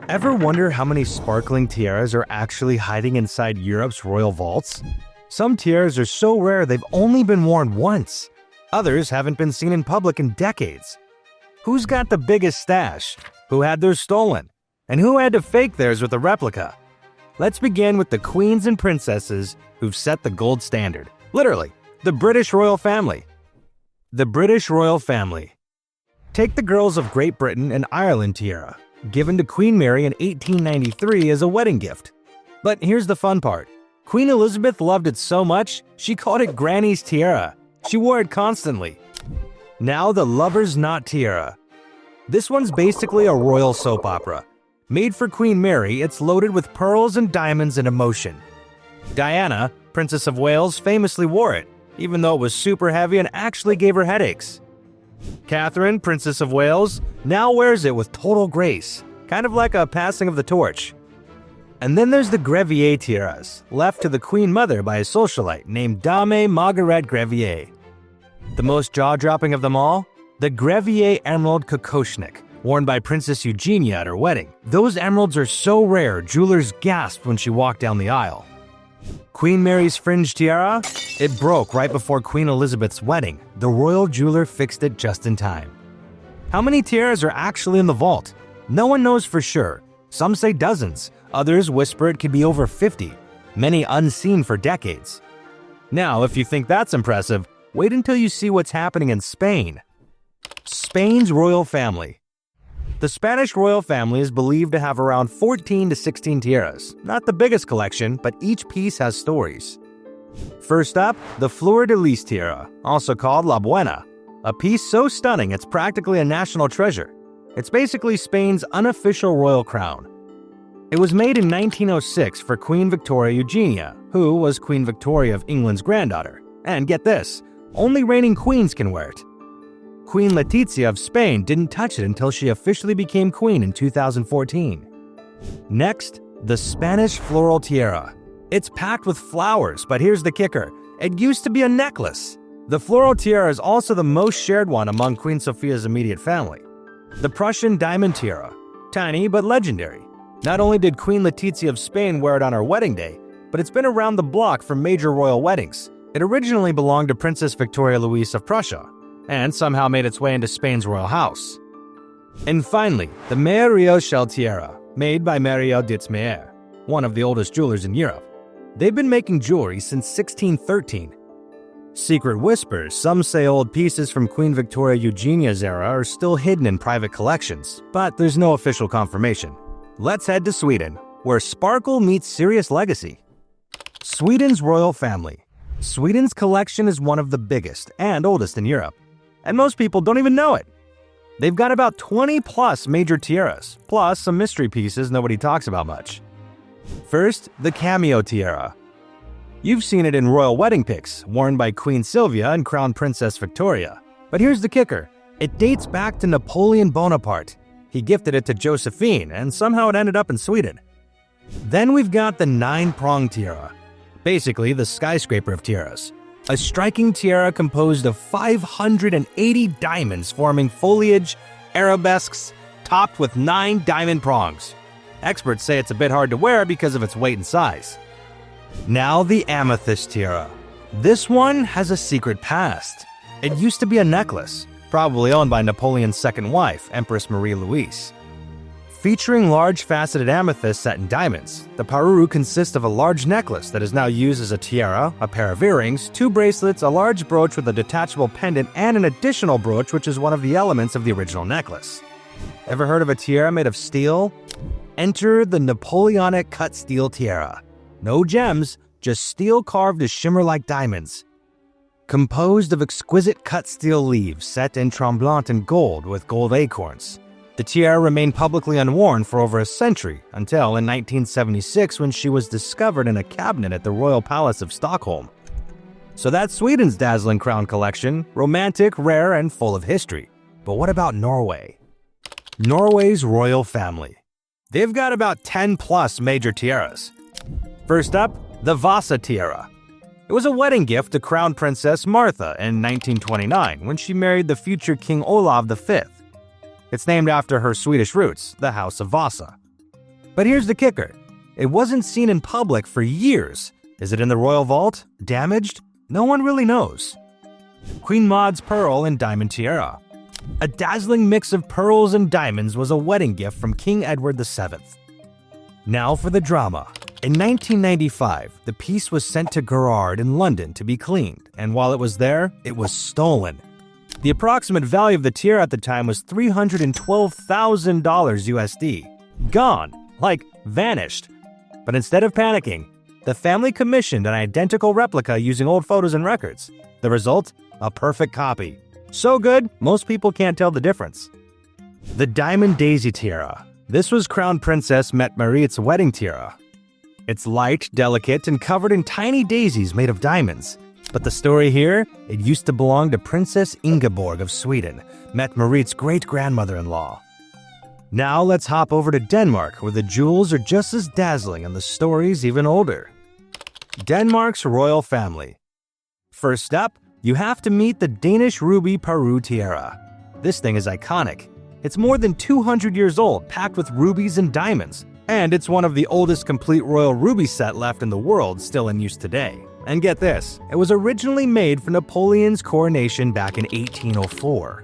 Ever wonder how many sparkling tiaras are actually hiding inside Europe's royal vaults? Some tiaras are so rare they've only been worn once. Others haven't been seen in public in decades. Who's got the biggest stash? Who had theirs stolen? And who had to fake theirs with a replica? Let's begin with the queens and princesses who've set the gold standard. Literally, the British royal family. The British royal family. Take the girls of Great Britain and Ireland tiara, given to Queen Mary in 1893 as a wedding gift. But here's the fun part. Queen Elizabeth loved it so much, she called it Granny's tiara. She wore it constantly. Now the Lover's Knot tiara. This one's basically a royal soap opera. Made for Queen Mary, it's loaded with pearls and diamonds and emotion. Diana, Princess of Wales, famously wore it, even though it was super heavy and actually gave her headaches. Catherine, Princess of Wales, now wears it with total grace, kind of like a passing of the torch. And then there's the Grevier tiaras, left to the Queen Mother by a socialite named Dame Margaret Grevier. The most jaw-dropping of them all? The Grevier Emerald Kokoshnik, worn by Princess Eugenia at her wedding. Those emeralds are so rare, jewelers gasped when she walked down the aisle. Queen Mary's fringe tiara? It broke right before Queen Elizabeth's wedding. The royal jeweler fixed it just in time. How many tiaras are actually in the vault? No one knows for sure. Some say dozens. Others whisper it could be over 50, many unseen for decades. Now, if you think that's impressive, wait until you see what's happening in Spain. Spain's royal family. The Spanish royal family is believed to have around 14 to 16 tiaras. Not the biggest collection, but each piece has stories. First up, the Fleur de Lis tiara, also called La Buena. A piece so stunning it's practically a national treasure. It's basically Spain's unofficial royal crown. It was made in 1906 for Queen Victoria Eugenia, who was Queen Victoria of England's granddaughter. And get this, only reigning queens can wear it. Queen Letizia of Spain didn't touch it until she officially became queen in 2014. Next, the Spanish floral tiara. It's packed with flowers, but here's the kicker. It used to be a necklace. The floral tiara is also the most shared one among Queen Sophia's immediate family. The Prussian diamond tiara. Tiny but legendary. Not only did Queen Letizia of Spain wear it on her wedding day, but it's been around the block for major royal weddings. It originally belonged to Princess Victoria Louise of Prussia, and somehow made its way into Spain's royal house. And finally, the Meyer shell tiara, made by Marielle Dietz-Meyer, one of the oldest jewelers in Europe. They've been making jewelry since 1613. Secret whispers, some say old pieces from Queen Victoria Eugenia's era are still hidden in private collections, but there's no official confirmation. Let's head to Sweden, where sparkle meets serious legacy. Sweden's royal family. Sweden's collection is one of the biggest and oldest in Europe, and most people don't even know it. They've got about 20 plus major tiaras, plus some mystery pieces nobody talks about much. First, the cameo tiara. You've seen it in royal wedding pics, worn by Queen Sylvia and Crown Princess Victoria. But here's the kicker. It dates back to Napoleon Bonaparte. He gifted it to Josephine, and somehow it ended up in Sweden. Then we've got the 9-prong tiara. Basically, the skyscraper of tiaras. A striking tiara composed of 580 diamonds forming foliage, arabesques, topped with 9 diamond prongs. Experts say it's a bit hard to wear because of its weight and size. Now the amethyst tiara. This one has a secret past. It used to be a necklace, probably owned by Napoleon's second wife, Empress Marie-Louise. Featuring large faceted amethysts set in diamonds, the parure consists of a large necklace that is now used as a tiara, a pair of earrings, 2 bracelets, a large brooch with a detachable pendant, and an additional brooch which is one of the elements of the original necklace. Ever heard of a tiara made of steel? Enter the Napoleonic cut steel tiara. No gems, just steel carved to shimmer like diamonds. Composed of exquisite cut steel leaves set in tremblant and gold with gold acorns. The tiara remained publicly unworn for over a century, until in 1976 when she was discovered in a cabinet at the Royal Palace of Stockholm. So that's Sweden's dazzling crown collection, romantic, rare, and full of history. But what about Norway? Norway's royal family. They've got about 10 plus major tiaras. First up, the Vasa tiara. It was a wedding gift to Crown Princess Martha in 1929 when she married the future King Olav V. It's named after her Swedish roots, the House of Vasa. But here's the kicker. It wasn't seen in public for years. Is it in the royal vault? Damaged? No one really knows. Queen Maud's Pearl and Diamond Tiara. A dazzling mix of pearls and diamonds was a wedding gift from King Edward VII. Now for the drama. In 1995, the piece was sent to Gerrard in London to be cleaned, and while it was there, it was stolen. The approximate value of the tiara at the time was $312,000 USD. Gone, like vanished. But instead of panicking, the family commissioned an identical replica using old photos and records. The result? A perfect copy. So good, most people can't tell the difference. The Diamond Daisy Tiara. This was Crown Princess Mette Marit's wedding tiara. It's light, delicate, and covered in tiny daisies made of diamonds. But the story here, it used to belong to Princess Ingeborg of Sweden, Mette Marit's great-grandmother-in-law. Now let's hop over to Denmark, where the jewels are just as dazzling and the stories even older. Denmark's royal family. First up, you have to meet the Danish ruby Peru tiara. This thing is iconic. It's more than 200 years old, packed with rubies and diamonds. And it's one of the oldest complete royal ruby set left in the world, still in use today. And get this, it was originally made for Napoleon's coronation back in 1804.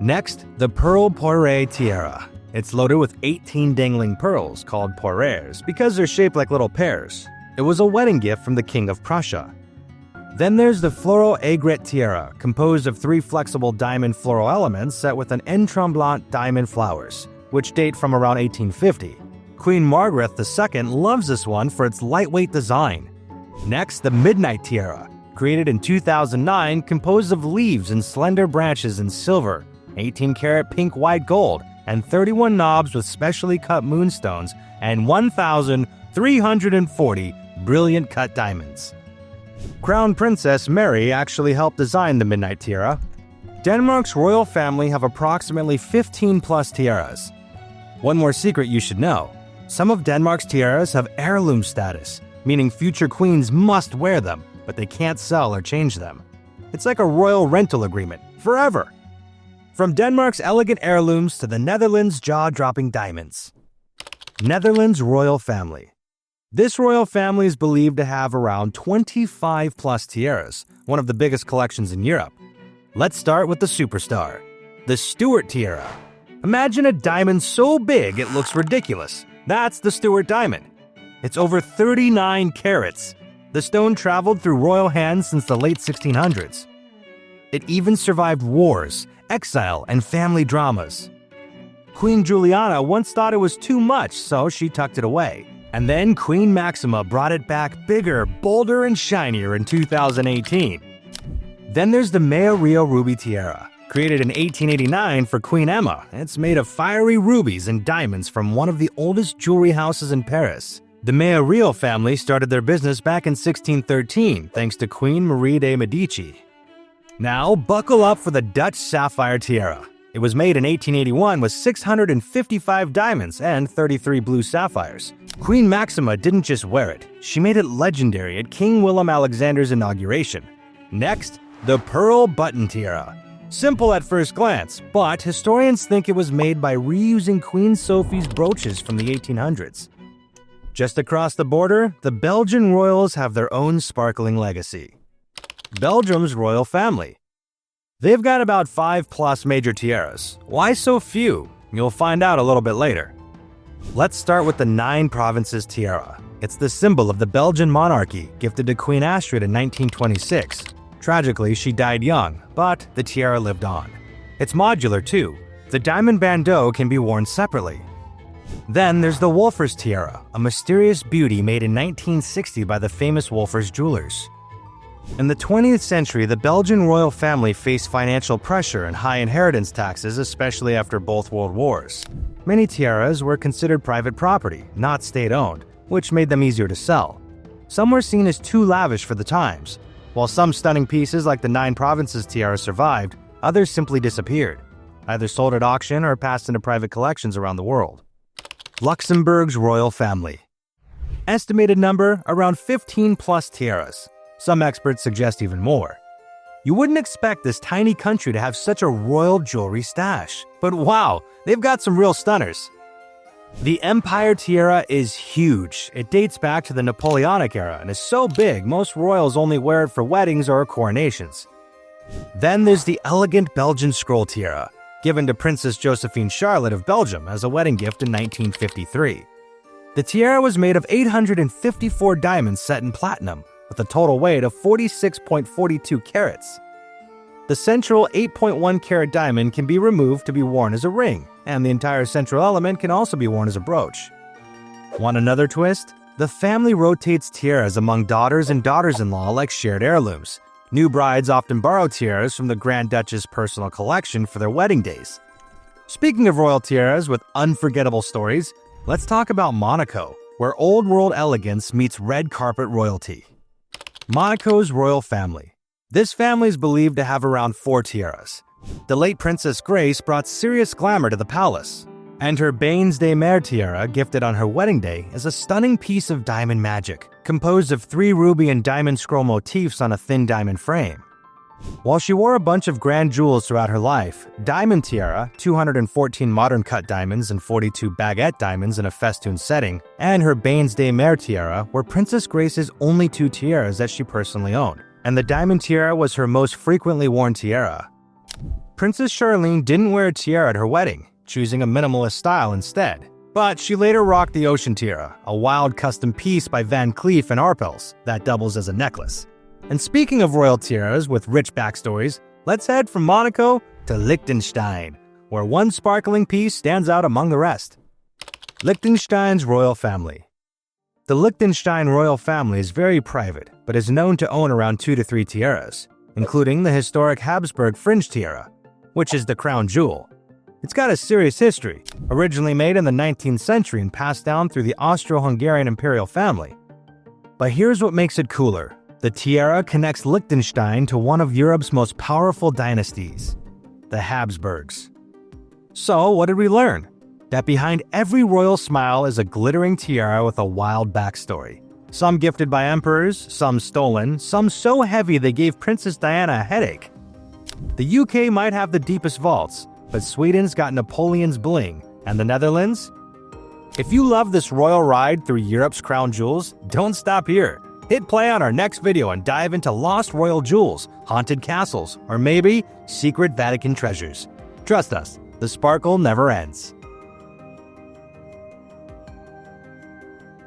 Next, the Pearl Poiré tiara. It's loaded with 18 dangling pearls, called poirères, because they're shaped like little pears. It was a wedding gift from the King of Prussia. Then there's the Floral Aigrette tiara, composed of 3 flexible diamond floral elements set with an en tremblant diamond flowers, which date from around 1850. Queen Margaret II loves this one for its lightweight design. Next, the Midnight Tiara, created in 2009, composed of leaves and slender branches in silver, 18-karat pink white gold, and 31 knobs with specially cut moonstones and 1,340 brilliant cut diamonds. Crown Princess Mary actually helped design the Midnight Tiara. Denmark's royal family have approximately 15 plus tiaras. One more secret you should know. Some of Denmark's tiaras have heirloom status, meaning future queens must wear them, but they can't sell or change them. It's like a royal rental agreement, forever. From Denmark's elegant heirlooms to the Netherlands' jaw-dropping diamonds. Netherlands' royal family. This royal family is believed to have around 25 plus tiaras, one of the biggest collections in Europe. Let's start with the superstar, the Stuart tiara. Imagine a diamond so big it looks ridiculous. That's the Stuart diamond. It's over 39 carats. The stone traveled through royal hands since the late 1600s. It even survived wars, exile, and family dramas. Queen Juliana once thought it was too much, so she tucked it away. And then Queen Maxima brought it back bigger, bolder, and shinier in 2018. Then there's the Mea Rio Ruby Tiara. Created in 1889 for Queen Emma, it's made of fiery rubies and diamonds from one of the oldest jewelry houses in Paris. The Mea Rio family started their business back in 1613 thanks to Queen Marie de Medici. Now, buckle up for the Dutch Sapphire Tiara. It was made in 1881 with 655 diamonds and 33 blue sapphires. Queen Maxima didn't just wear it, she made it legendary at King Willem-Alexander's inauguration. Next, the Pearl Button Tiara. Simple at first glance, but historians think it was made by reusing Queen Sophie's brooches from the 1800s. Just across the border, the Belgian royals have their own sparkling legacy. Belgium's royal family. They've got about 5 plus major tiaras. Why so few? You'll find out a little bit later. Let's start with the 9 Provinces Tiara. It's the symbol of the Belgian monarchy, gifted to Queen Astrid in 1926. Tragically, she died young, but the tiara lived on. It's modular too. The diamond bandeau can be worn separately. Then there's the Wolfers Tiara, a mysterious beauty made in 1960 by the famous Wolfers jewelers. In the 20th century, the Belgian royal family faced financial pressure and high inheritance taxes, especially after both world wars. Many tiaras were considered private property, not state-owned, which made them easier to sell. Some were seen as too lavish for the times. While some stunning pieces like the 9 Provinces Tiara survived, others simply disappeared, either sold at auction or passed into private collections around the world. Luxembourg's royal family. Estimated number, around 15 plus tiaras. Some experts suggest even more. You wouldn't expect this tiny country to have such a royal jewelry stash, but wow, they've got some real stunners. The Empire Tiara is huge. It dates back to the Napoleonic era and is so big most royals only wear it for weddings or coronations. Then there's the elegant Belgian scroll tiara, given to Princess Josephine Charlotte of Belgium as a wedding gift in 1953. The tiara was made of 854 diamonds set in platinum, with a total weight of 46.42 carats. The central 8.1 carat diamond can be removed to be worn as a ring, and the entire central element can also be worn as a brooch. Want another twist? The family rotates tiaras among daughters and daughters-in-law like shared heirlooms. New brides often borrow tiaras from the Grand Duchess' personal collection for their wedding days. Speaking of royal tiaras with unforgettable stories, let's talk about Monaco, where old-world elegance meets red carpet royalty. Monaco's royal family. This family is believed to have around 4 tiaras. The late Princess Grace brought serious glamour to the palace, and her Bains de Mer tiara, gifted on her wedding day, is a stunning piece of diamond magic, composed of 3 ruby and diamond scroll motifs on a thin diamond frame. While she wore a bunch of grand jewels throughout her life, Diamond Tiara, 214 modern cut diamonds and 42 baguette diamonds in a festoon setting, and her Bains de Mer tiara were Princess Grace's only 2 tiaras that she personally owned, and the Diamond Tiara was her most frequently worn tiara. Princess Charlene didn't wear a tiara at her wedding, choosing a minimalist style instead. But she later rocked the Ocean Tiara, a wild custom piece by Van Cleef and Arpels that doubles as a necklace. And speaking of royal tiaras with rich backstories, let's head from Monaco to Liechtenstein, where one sparkling piece stands out among the rest. Liechtenstein's royal family. The Liechtenstein royal family is very private, but is known to own around 2 to 3 tiaras, including the historic Habsburg fringe tiara, which is the crown jewel. It's got a serious history, originally made in the 19th century and passed down through the Austro-Hungarian imperial family. But here's what makes it cooler. The tiara connects Liechtenstein to one of Europe's most powerful dynasties, the Habsburgs. So, what did we learn? That behind every royal smile is a glittering tiara with a wild backstory. Some gifted by emperors, some stolen, some so heavy they gave Princess Diana a headache. The UK might have the deepest vaults, but Sweden's got Napoleon's bling, and the Netherlands? If you love this royal ride through Europe's crown jewels, don't stop here. Hit play on our next video and dive into lost royal jewels, haunted castles, or maybe secret Vatican treasures. Trust us, the sparkle never ends.